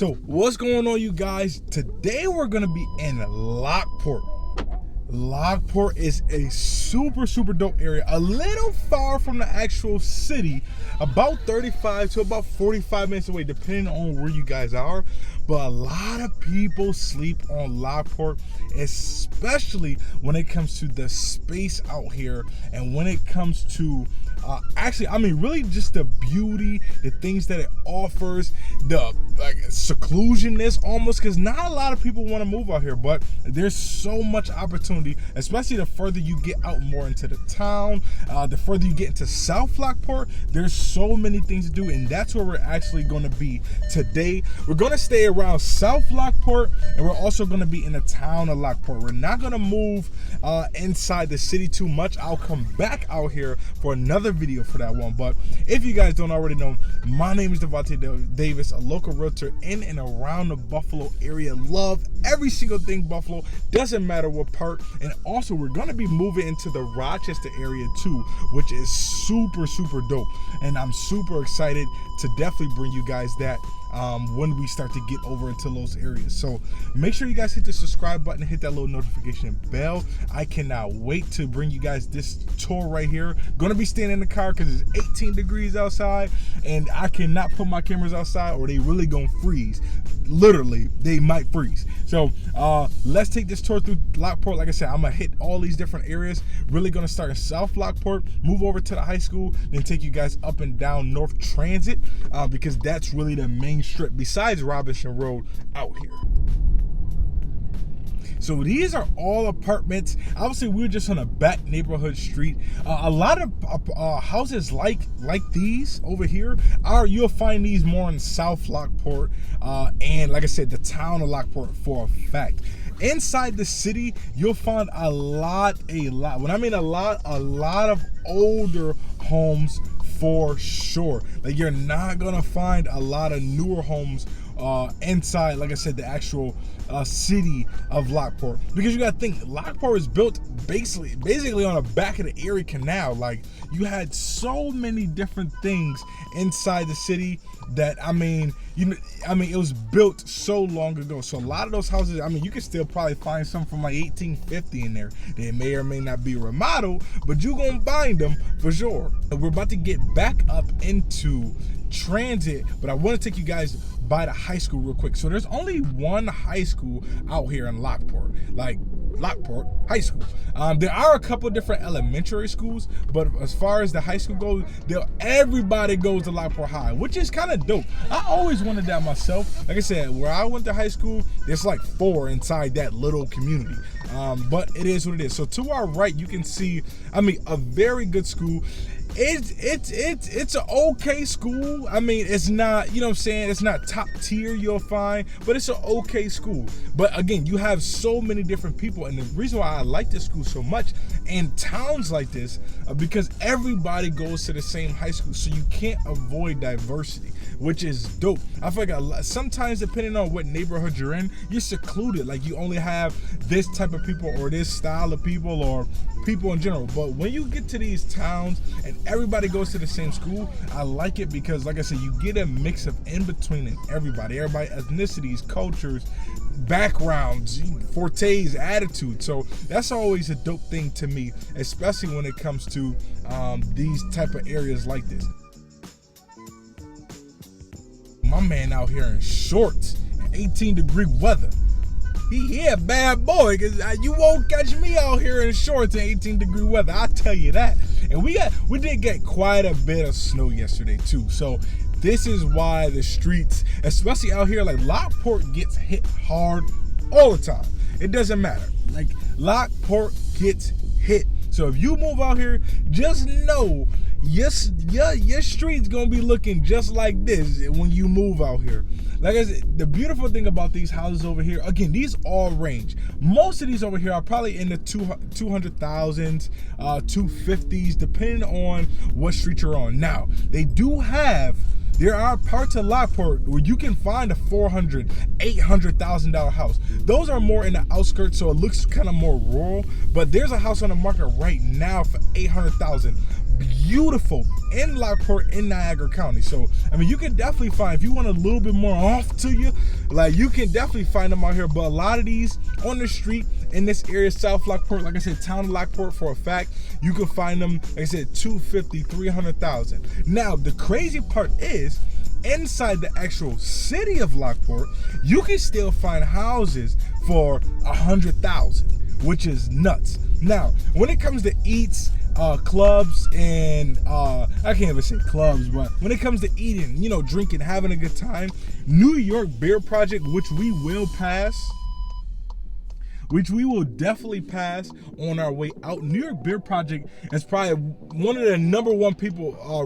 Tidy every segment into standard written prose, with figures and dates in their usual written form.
So what's going on, you guys? Today we're gonna be in Lockport. Lockport is a super dope area, a little far from the actual city, about 35 to about 45 minutes away depending on where you guys are. But a lot of people sleep on Lockport, especially when it comes to the space out here and when it comes to really just the beauty, the things that it offers, the seclusionness almost, because not a lot of people want to move out here, but there's so much opportunity, especially the further you get out more into the town, the further you get into South Lockport. There's so many things to do, and that's where we're actually going to be today. We're going to stay around South Lockport, and we're also going to be in the town of Lockport. We're not going to move inside the city too much. I'll come back out here for another video for that one. But if you guys don't already know, my name is Davis, a local realtor in and around the Buffalo area. Love every single thing Buffalo, doesn't matter what part. And also we're going to be moving into the Rochester area too, which is super dope, and I'm super excited to definitely bring you guys that when we start to get over into those areas. So make sure you guys hit the subscribe button and hit that little notification bell. I cannot wait to bring you guys this tour right here. Gonna be staying in the car because it's 18 degrees outside, and I cannot put my cameras outside or they really gonna freeze. Literally, they might freeze. So let's take this tour through Lockport. Like I said, I'm gonna hit all these different areas. Really gonna start in South Lockport, move over to the high school, then take you guys up and down North Transit, because that's really the main strip besides Robinson Road out here. So these are all apartments. Obviously, we're just on a back neighborhood street. A lot of houses like these over here you'll find these more in South Lockport, and like I said, the town of Lockport for a fact. Inside the city, you'll find a lot. When I mean a lot of older homes for sure. Like, you're not gonna find a lot of newer homes inside, like I said, the actual city of Lockport, because you gotta think Lockport is built basically on the back of the Erie Canal. Like, you had so many different things inside the city that it was built so long ago. So a lot of those houses, you can still probably find some from like 1850 in there. They may or may not be remodeled, but you're gonna find them for sure. We're about to get back up into Transit, but I want to take you guys by the high school real quick. So there's only one high school out here in Lockport, like Lockport High School. There are a couple different elementary schools, but as far as the high school goes, everybody goes to Lockport High, which is kind of dope. I always wanted that myself. Like I said, where I went to high school, there's like 4 inside that little community. But it is what it is. So to our right, you can see, a very good school. It's an okay school. It's not, you know what I'm saying, it's not top tier you'll find, but it's an okay school. But again, you have so many different people, and the reason why I like this school so much in towns like this, because everybody goes to the same high school, so you can't avoid diversity, which is dope. I feel like sometimes, depending on what neighborhood you're in, you're secluded. Like, you only have this type of people or this style of people or people in general. But when you get to these towns and everybody goes to the same school, I like it because, like I said, you get a mix of in between and everybody, ethnicities, cultures, backgrounds, fortes, attitude. So that's always a dope thing to me, especially when it comes to these type of areas like this. My man out here in shorts, 18-degree weather. He a bad boy, because you won't catch me out here in shorts in 18-degree weather, I'll tell you that. And we did get quite a bit of snow yesterday too. So this is why the streets, especially out here, like Lockport, gets hit hard all the time. It doesn't matter. Like, Lockport gets hit. So if you move out here, just know your street's gonna be looking just like this when you move out here. Like I said, the beautiful thing about these houses over here, again, these all range. Most of these over here are probably in the 200,000s, 250s, depending on what street you're on. Now, there are parts of Lockport where you can find a $400,000, $800,000 house. Those are more in the outskirts, so it looks kind of more rural. But there's a house on the market right now for $800,000. beautiful in Lockport in Niagara County. So I mean, you can definitely find, if you want a little bit more off to you, like you can definitely find them out here. But a lot of these on the street in this area, South Lockport, like I said, Town of Lockport, for a fact, you can find them, like I said, 250, 300,000. Now the crazy part is, inside the actual city of Lockport, you can still find houses for 100,000, which is nuts. Now, when it comes to eats, clubs, and I can't even say clubs, but when it comes to eating, you know, drinking, having a good time, New York Beer Project, which we will definitely pass on our way out. New York Beer Project is probably one of the number one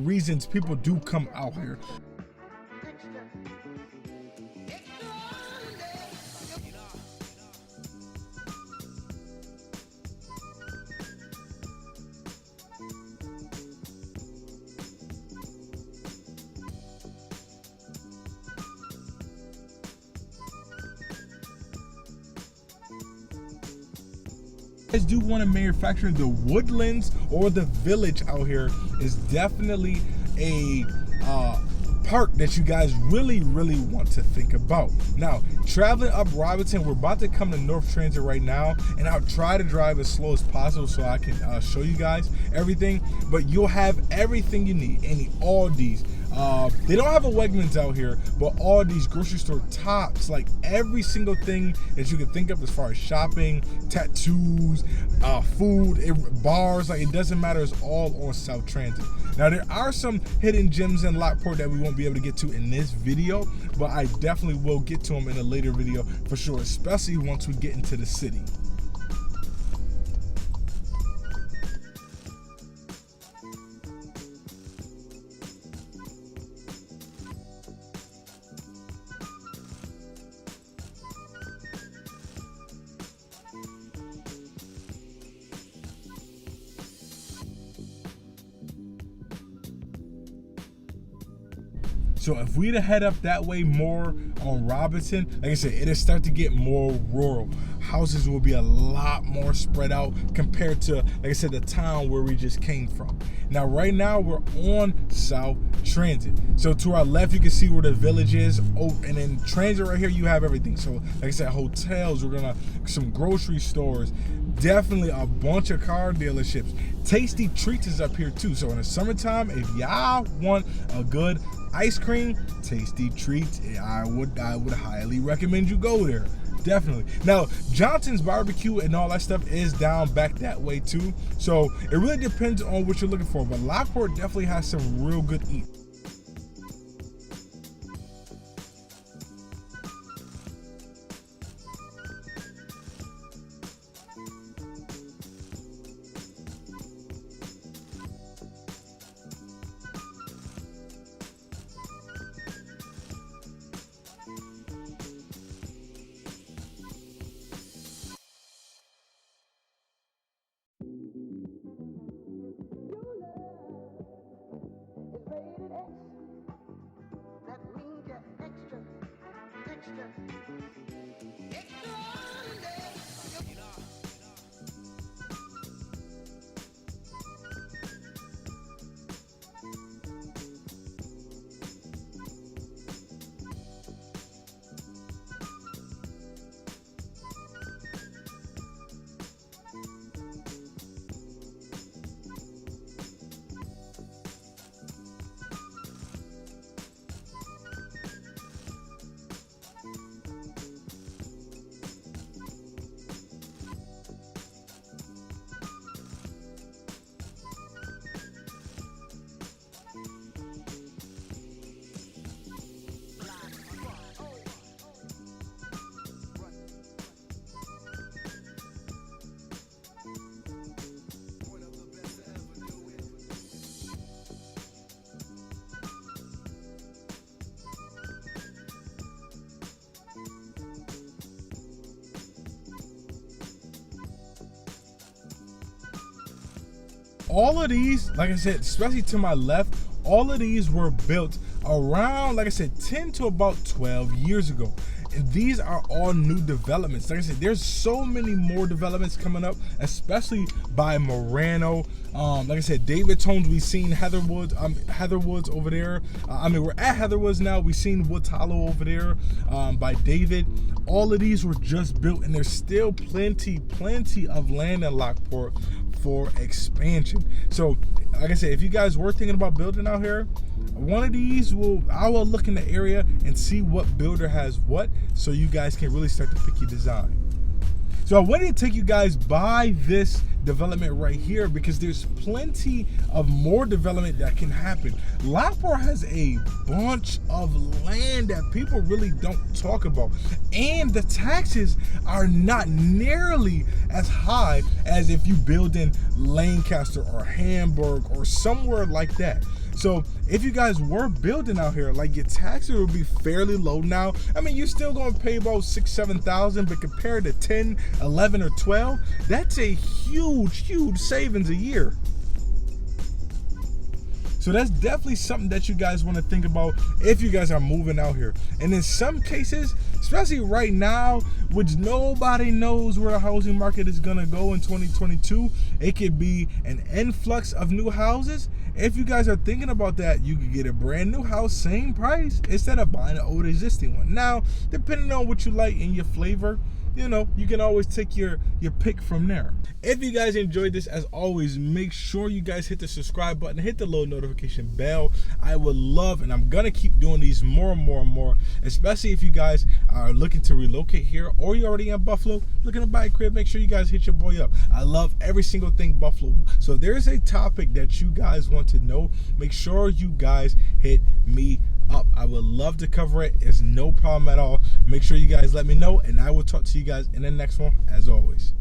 reasons people do come out here. Guys do want to manufacture, the Woodlands or the Village out here is definitely a park that you guys really want to think about. Now, traveling up Robinson, we're about to come to North Transit right now, and I'll try to drive as slow as possible so I can show you guys everything. But you'll have everything you need. Any Aldi's, they don't have a Wegmans out here, but all these grocery store tops, like every single thing that you can think of as far as shopping, tattoos, food, bars, like it doesn't matter, it's all on South Transit. Now there are some hidden gems in Lockport that we won't be able to get to in this video, but I definitely will get to them in a later video for sure, especially once we get into the city. So if we'd head up that way more on Robinson, like I said, it'll start to get more rural. Houses will be a lot more spread out compared to, like I said, the town where we just came from. Now, right now, we're on South Transit. So to our left, you can see where the Village is. Oh, and then Transit right here, you have everything. So like I said, hotels, some grocery stores, definitely a bunch of car dealerships. Tasty Treats is up here too. So in the summertime, if y'all want a good ice cream, Tasty Treats, I would highly recommend you go there. Definitely. Now, Johnson's Barbecue and all that stuff is down back that way too. So it really depends on what you're looking for. But Lockport definitely has some real good eat. All of these, like I said, especially to my left, all of these were built around, like I said, 10 to about 12 years ago. And these are all new developments. Like I said, there's so many more developments coming up, especially by Morano. Like I said, David Tones, we've seen Heatherwoods over there. We're at Heatherwoods now. We've seen Woods Hollow over there by David. All of these were just built, and there's still plenty of land in Lockport for expansion. So, like I said, if you guys were thinking about building out here, one of these I will look in the area and see what builder has what, so you guys can really start to pick your design. So I wanted to take you guys by this development right here because there's plenty of more development that can happen. Lockport has a bunch of land that people really don't talk about, and the taxes are not nearly as high as if you build in Lancaster or Hamburg or somewhere like that. So if you guys were building out here, like, your taxes would be fairly low now. I mean, you're still going to pay about $6,000-7,000, but compared to 10, 11, or 12, that's a huge savings a year. So that's definitely something that you guys want to think about if you guys are moving out here. And in some cases, especially right now, which nobody knows where the housing market is going to go in 2022, it could be an influx of new houses. If you guys are thinking about that, you could get a brand new house, same price, instead of buying an old existing one. Now, depending on what you like and your flavor, you know, you can always take your pick from there. If you guys enjoyed this, as always, make sure you guys hit the subscribe button, hit the little notification bell. I would love, and I'm gonna keep doing these more and more, especially if you guys are looking to relocate here, or you're already in Buffalo looking to buy a crib. Make sure you guys hit your boy up. I love every single thing Buffalo. So if there's a topic that you guys want to know, make sure you guys hit me up. I would love to cover it. It's no problem at all. Make sure you guys let me know, and I will talk to you guys in the next one, as always.